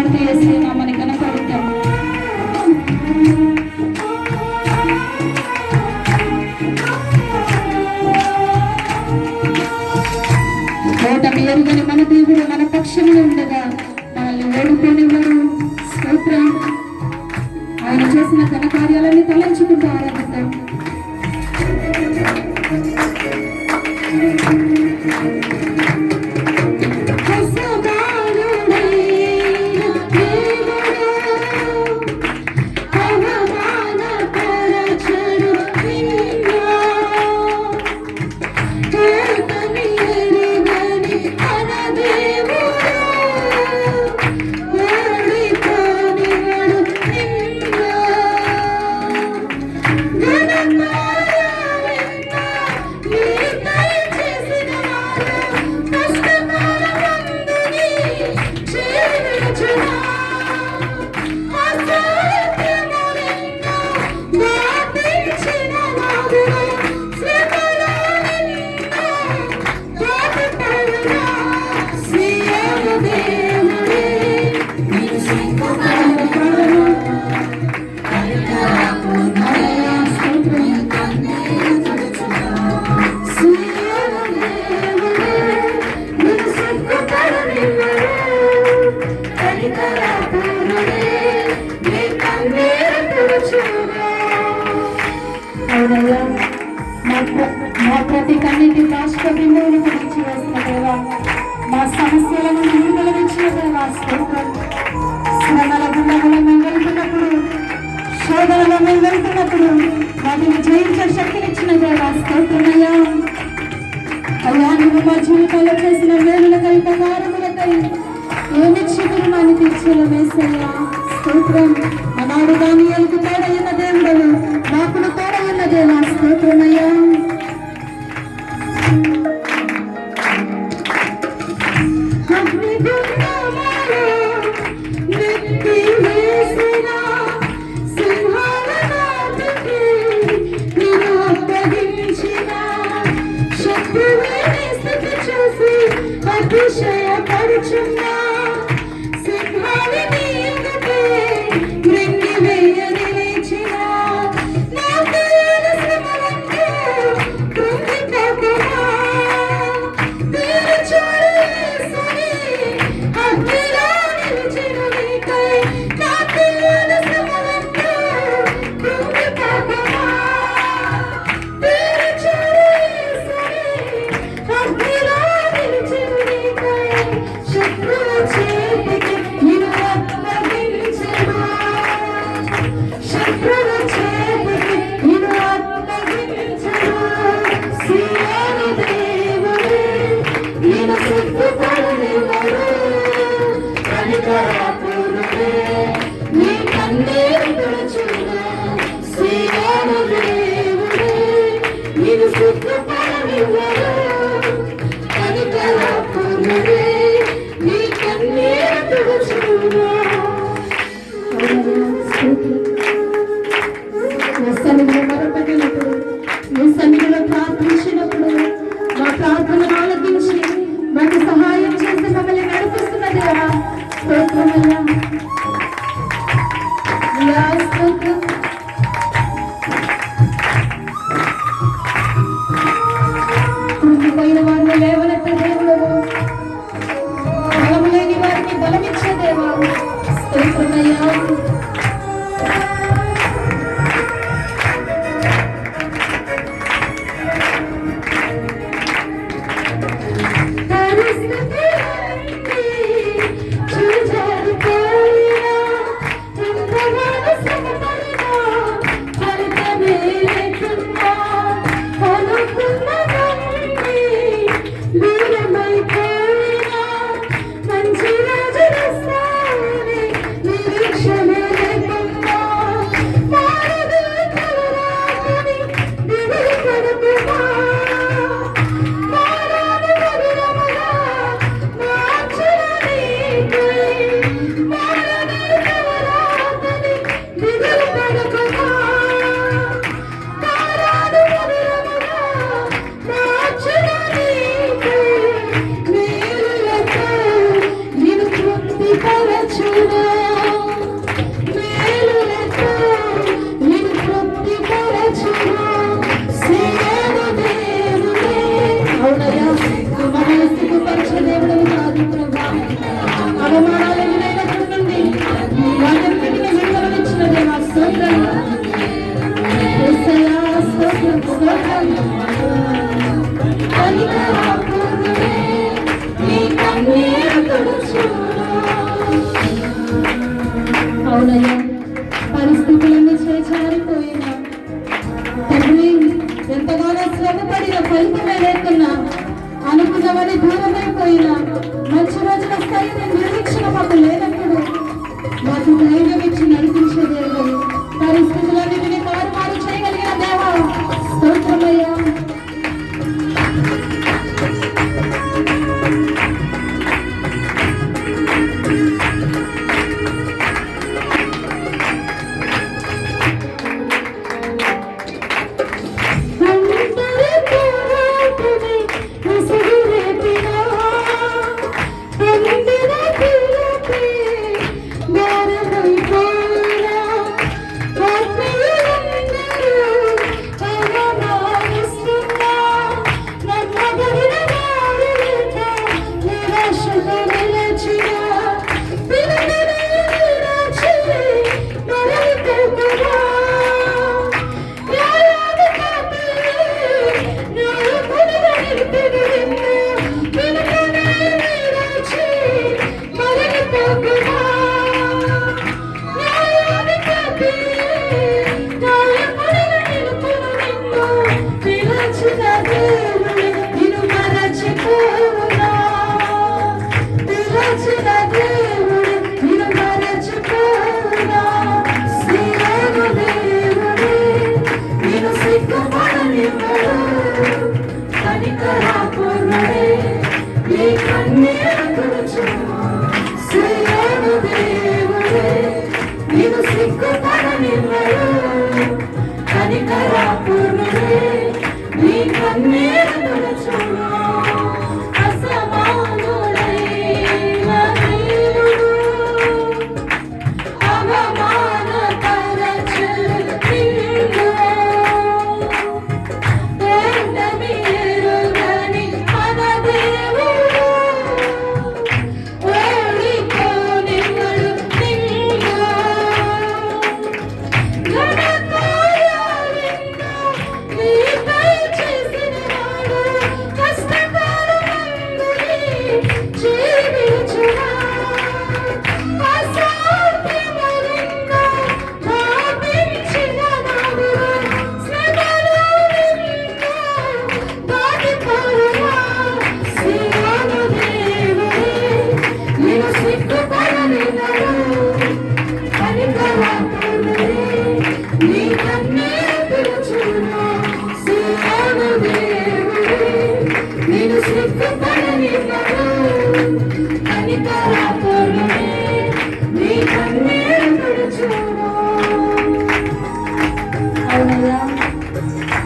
స్తోత్రాలు యేసయ్య నామమున ఘనపడతాం. ఓటమి ఎరుగని మన దేవుడు మన పక్షంలో ఉండగా మనల్ని ఓడిపోనివ్వరు. స్తోత్రం. ఆయన చేసిన ఘన కార్యాలన్నీ తలంచుకుంటూ ఆరాధిద్దాం. మా ప్రతి కన్నిటి బాష్పబిందువును గురించి వేసిన దేవా, మా సమస్యలను విడుదలనిచ్చిన దేవా స్తోత్రం. శ్రమల గుండములో మేము వెళ్తున్నప్పుడు, శోధనలో మేము వెళ్తున్నప్పుడు వాటిని జయించే శక్తినిచ్చిన దేవా స్తోత్రమయ్యా. అయ్యా, నువ్వు మా జీవితంలో చేసిన వేలులకై ఉపకారములకై ఏమిచ్చి రుణాన్ని తీర్చలేమేసయ్యా స్తోత్రం. ఆనాడు దానియేలుకు తోడైన దేవుడవు, నాకును తోడైన దేవా స్తోత్రమయ్యా. అతిశయపరుచున్నా సింహాన్ని నీకుపై మృంగి వేయని లేచిన నా పేద శ్రమలందు కృంగిపోకుమా. తీర్చుడి యేసుని అగ్నిలో నిలిచిన నీకై నా పేద శ్రమలందు కృంగిపోకుమా. తీర్చుడి యేసుని అగ్నిలో శత్రుల చేతికి నిన్ను అప్పగించెను, శత్రుల చేతికి నిన్ను అప్పగించెను. సీయోను దేవుడే నిన్ను సిగ్గుపడనివ్వడు, కనికరపూర్ణుడే నీ కన్నీరు తుడుచును. సీయోను దేవుడే నిన్ను సిగ్గుపడనివ్వడు, కనికరపూర్ణుడే నీ కన్నీరు తుడుచును. నీ సన్నిధిలో మొరపెట్టినప్పుడు, నీ సన్నిధిలో ప్రార్థించినప్పుడు మా ప్రార్థనను ఆలకించి మాకు సహాయం చేసి మమ్మల్ని నడిపిస్తున్న దేవా స్తోత్రమయ్యా. స్తోత్రం. కృంగిపోయిన వారిని లేవనెత్తే దేవుడవు, బలము లేని వారికి బలమిచ్చే దేవా స్తోత్రమయ్యా. పరిస్థితి అవమానాలు ఎదురైనప్పటి నుండి వాటన్నిటిని విడుదలనిచ్చిన దేవా స్తోత్రం. యేసయ్యా స్తోత్రం స్తోత్రం. కనికరపూర్ణుడే నీ కన్నీరు తుడుచు. అవునయ్యా, పరిస్థితులన్నీ చేచారిపోయినా తండ్రి, ఎంతగానో శ్రమపడిన ఫలితమే లేకున్నా, అనుకున్నవని దూరమైపోయినా, మంచి రోజుల స్థాయిని నిరీక్షణ మాకు లేనప్పుడు మాకు ధైర్యం ఇచ్చి నడిపించే దేవుడు, పరిస్థితులన్నిటినీ మారు చేయగలిగిన దేవా స్తోత్రమయ్యా.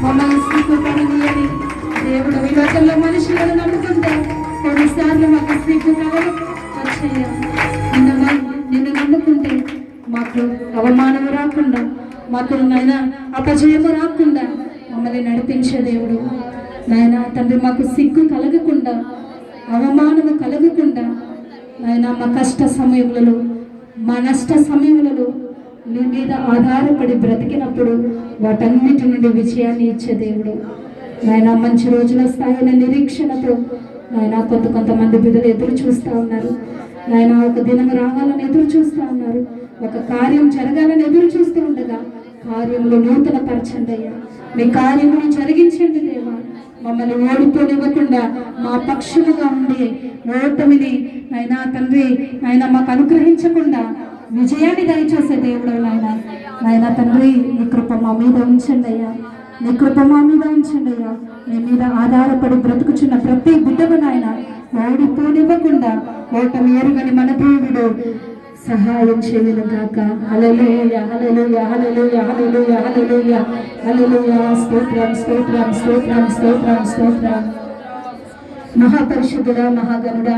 మమ్మల్ని సిగ్గుపడని దేవుడు ఈ లోకంలో మనుషులను నమ్ముకుంటే కొన్నిసార్లు మాకు సిగ్గు కలలు వచ్చాయా. నిన్ను నమ్ముకుంటే మాకు అవమానము రాకుండా, మాకు నాయన అపజయము రాకుండా మమ్మల్ని నడిపించే దేవుడు. నాయన తండ్రి, మాకు సిగ్గు కలగకుండా, అవమానము కలగకుండా, నాయన మా కష్ట సమయములలో, మా నష్ట సమయములలో నీ మీద ఆధారపడి బ్రతికినప్పుడు వాటన్నిటి నుండి విజయాన్ని ఇచ్చే దేవుడు. నాయన మంచి రోజుల స్థాయిన నిరీక్షణతో నాయన కొంతమంది బిడ్డలు ఎదురు చూస్తూ ఉన్నారు. నాయన ఒక దినం రావాలని ఎదురు చూస్తూ ఉన్నారు. ఒక కార్యం జరగాలని ఎదురు చూస్తూ ఉండగా కార్యములు నూతన పరచండి అయ్యా. మీ కార్యములు జరిగించండి దేవా. మమ్మల్ని ఓడిపోనివ్వకుండా మా పక్షముగా ఉండి ఓటమిని నాయన తండ్రి నాయన మాకు అనుగ్రహించకుండా విజయాన్ని దయచేసే దేవుడు నాయన తండ్రి, నీ కృప మా మీద ఉంచండి అయ్యా. నీ కృప మా మీద ఉంచండి అయ్యా. నీ మీద ఆధారపడి బ్రతుకుచున్న ప్రతి బిడ్డను నాయన ఓడిపోనివ్వకుండా ఓటమి ఎరుగని మన దేవుడు సహాయం చేయను గాక. హల్లెలూయా హల్లెలూయా హల్లెలూయా హల్లెలూయా హల్లెలూయా హల్లెలూయా. స్తోత్రం స్తోత్రం స్తోత్రం స్తోత్రం స్తోత్రం. మహాపరిశుద్ధుడా, మహాగణుడా,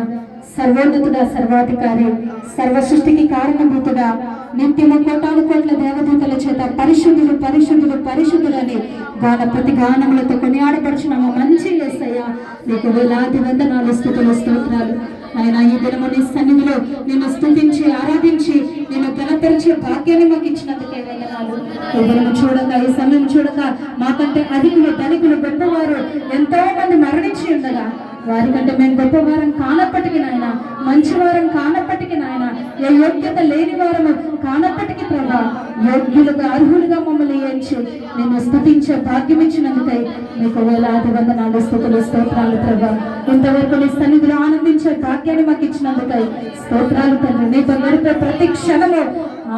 సర్వోన్నతుడా, సర్వాధికారి, సర్వ సృష్టికి కారణభూతుడా, నిత్యము కోటాను కోట్ల దేవదూతల చేత పరిశుద్ధుడు పరిశుద్ధుడు పరిశుద్ధుడని ప్రతి గానములతో కొనియాడపడుచున్న మా మంచి యేసయ్యా, నీకు వేలాది వందనాలు, స్తుతులు, స్తోత్రాలు. ఆయన ఈ దినము నీ సన్నిధిలో నిన్ను స్తుతించి ఆరాధించి నేను ఘనపరిచే భాగ్యాన్ని మాకు ఇచ్చినందుకే వందనాలు. ఎవరు చూడక ఈ సమయం చూడక మాకంటే అధికులు ధనికులు గొప్పవారు ఎంతో మంది మరణించి ఉండగా వారికంటే మేము గొప్పవారం కానప్పటికీ నాయన, మంచివారం కానప్పటికీ నాయన, ఏ యోగ్యత లేని వారము కానప్పటికీ ప్రభా యోగ్యులుగా అర్హులుగా మమ్మల్ని ఎంచి నేను స్తుతించే భాగ్యం ఇచ్చినందుకై మీకు వేలాది వందనాలు స్తుతులు స్తోత్రాలు ప్రభా. ఇంతవరకు నీ సన్నిధిలో ఆనందించే భాగ్యాన్ని మాకు ఇచ్చినందుకై స్తోత్రాలు తండ్రి. నీతో గడిపే ప్రతి క్షణము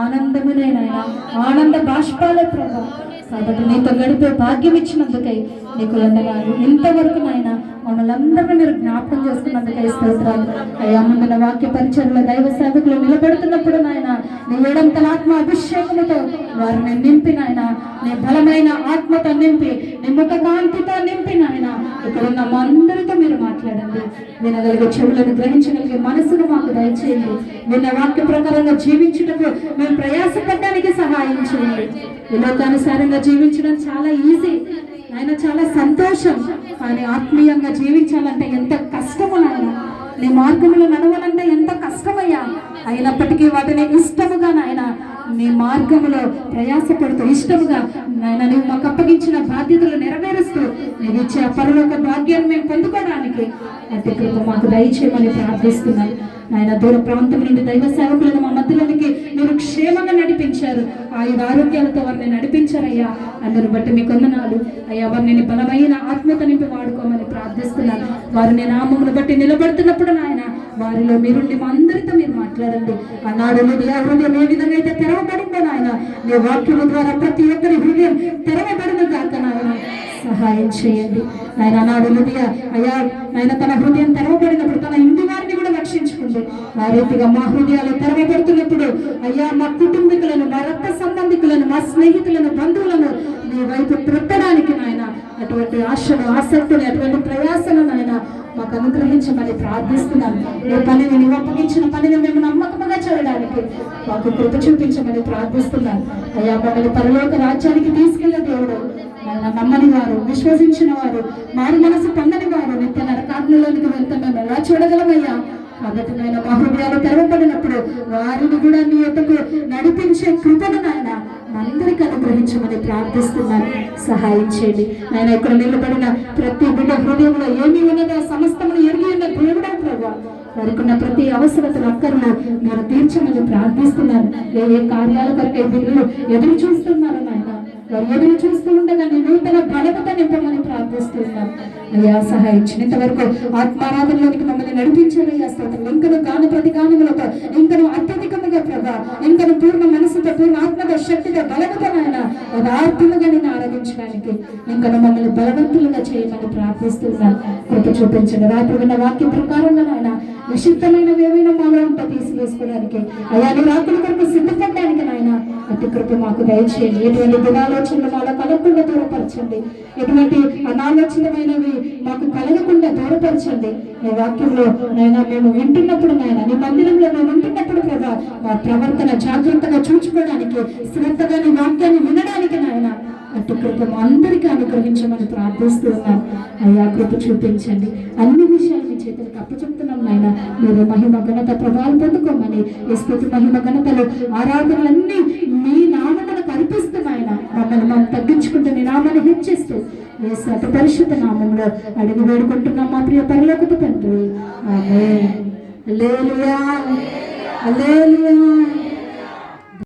ఆనందమునే నాయన, ఆనంద బాష్పాలే ప్రభా. కాబట్టి నీతో గడిపే భాగ్యం ఇచ్చినందుకై నీకు వందనాలు. ఇంతవరకు నాయన మమ్మల్ని అందరినీ మీరు జ్ఞాపకం చేసుకున్నందుకై స్తోత్రాలు అయ్యా. ముందున వాక్య పరిచయంలో దైవ సేవకులు నిలబడుతున్నప్పుడు నాయన నీ ఏడంతల ఆత్మ అభిషేకముతో వారిని నింపి నాయన, నీ బలమైన ఆత్మతో నింపి, నీ ముఖ కాంతితో నింపి నాయన ఇక్కడ ఉన్న మా అందరితో మీరు మాట్లాడండి. వినగలిగే చెవులను గ్రహించగలిగే మనసును మాకు దయచేయండి. విన్న వాక్య ప్రకారంగా జీవించుటకు మేము ప్రయాసపడడానికి సహాయం చేయండి. ఈ లోకానుసారంగా జీవించడం చాలా ఈజీ ఆయన, చాలా సంతోషం. కానీ ఆత్మీయంగా జీవించాలంటే ఎంత కష్టము నాయన, నీ మార్గంలో నడవాలంటే ఎంత కష్టమయ్యా. అయినప్పటికీ వాటిని ఇష్టముగా నాయన నీ మార్గములో ప్రయాసపడుతూ ఇష్టముగా నాయన నువ్వు మాకు అప్పగించిన బాధ్యతలు నెరవేరుస్తూ నీవు ఇచ్చే పరలోక భాగ్యాన్ని మేము పొందుకోవడానికి అతి కృప మాకు దయచేయమని ప్రార్థిస్తున్నాను నాయన. దూర ప్రాంతం నుండి దైవ సేవకులను మా మధ్యలోనికి మీరు క్షేమంగా నడిపించారు, ఆయుధ ఆరోగ్యాలతో వారిని నడిపించారయ్యా. అందరిని బట్టి మీకు వందనాలు అయ్యా. వారిని బలమైన ఆత్మత నింపి వాడుకోమని ప్రార్థిస్తున్నాను. వారిని నామమును బట్టి నిలబడుతున్నప్పుడు నాయన వారిలో మీరుండి మా అందరితో మీరు మాట్లాడండి. ఆనాడు హృదయం ఏ విధంగా అయితే తెరవబడిందో నాయన, నీ వాక్యము ద్వారా ప్రతి ఒక్కరి హృదయం తెరవబడిన కాక నాయన సహాయం చేయండి ఆయన. నాడు అయ్యా ఆయన తన హృదయం తెరవబడినప్పుడు తన ఇంటి వారిని కూడా రక్షించుకుంది. ఆ రీతిగా మా హృదయాలు తెరవబడుతున్నప్పుడు అయ్యా మా కుటుంబీకులను, మా రక్త సంబంధికులను, మా స్నేహితులను, బంధువులను నీ వైపు త్రొట్టడానికి నాయన అటువంటి ఆశను, ఆసక్తిని, అటువంటి ప్రయాసను నాయన మాకు అనుగ్రహించమని ప్రార్థిస్తున్నాను. ఏ పనిని నీవు అప్పగించిన పనిని మేము నమ్మకంగా చేయడానికి మాకు కృప చూపించమని ప్రార్థిస్తున్నాను అయ్యా. మమ్మల్ని పరలోక రాజ్యానికి తీసుకెళ్లే దేవుడు ఆయన, నమ్మని వారు, విశ్వసించిన వారు, మారు మనసు పొందని వారు నిత్య నరకాగ్నిలోనికి వెళ్తే మేము ఎలా చూడగలమయ్యా. కాబట్టి నాయన మా హృదయాలు తెరవబడినప్పుడు వారిని కూడా నీ యొక్కకు నడిపించే కృపను నాయన అందరికీ అనుగ్రహించమని ప్రార్థిస్తున్నాను. సహాయం చేయండి ఆయన. ఇక్కడ నిలబడిన ప్రతి బిడ్డ హృదయంలో ఏమి ఉన్నదో సమస్తమును ఎరిగి ఉన్న దేవుడా ప్రభా, వారికి ఉన్న ప్రతి అవసరతలు అక్కర్లు మీరు తీర్చమని ప్రార్థిస్తున్నాను. ఏ కార్యాల కొరకు బిడ్డలు ఎదురు చూస్తున్నారు నాయన, వారు ఎదురు చూస్తూ ఉండగా నీ నూతన బలముతో నింపమని ప్రార్థిస్తున్నాను అయ్యా. సహాయించిన ఇంతవరకు ఆత్మారాధనలోనికి మమ్మల్ని నడిపించారయ్యా. స్తోత్రం. ఇంకను గాన ప్రతి గానములతో, ఇంకను అత్యధికముగా ప్రభా, ఇంకను పూర్ణ మనసుతో, పూర్ణ ఆత్మతో, శక్తితో, బలముతో నాయన యథార్థముగా నేను ఆరాధించడానికి ఇంకను మమ్మల్ని బలవంతులుగా చేయమని ప్రార్థిస్తున్నాను. కృప చూపించండి. రాత్రి విన్న వాక్య ప్రకారంగా నాయన నిషిద్ధమైనవి ఏమైనా మాలో ఉంటే తీసివేసుకోవడానికి అయ్యా, నీ రాత్రుల కొరకు సిద్ధపడడానికి నాయన అతి కృప మాకు దయచేయండి. ఎటువంటి దురాలోచనలు మాలో కలగకుండా దూరపరచండి. ఎటువంటి అనాలోచనమైనవి మాకు కలగకుండా దూరపరచండి. నీ వాక్యంలో నైనా మేము వింటున్నప్పుడు నాయన, నీ మందిరంలో మేము వింటున్నప్పుడు ప్రభా మా ప్రవర్తన జాగ్రత్తగా చూసుకోవడానికి, శ్రద్ధగా నీ వాక్యాన్ని వినడానికి నాయన అటు కృప అందరికీ అనుగ్రహించమని ప్రార్థిస్తూ ఉన్నాం అయ్యా. కృప చూపించండి. అన్ని విషయాలు మీ చేతులకు అప్పచెప్తున్నాం నాయన. మీరు మహిమ ఘనత ప్రభావం పొందుకోమని, ఈ స్థుతి మహిమ ఘనతలు ఆరాధనలన్నీ మీ నామమునకు అర్పిస్తున్నాయన. మమ్మల్ని మనం తగ్గించుకుంటూ నీ నామాన్ని హెచ్చిస్తూ యేసు అతి పరిశుద్ధ నామంలో అడిగి వేడుకుంటున్నాం మా ప్రియ పరలోకపు తండ్రి. ఆమేన్. హల్లెలూయా, హల్లెలూయా.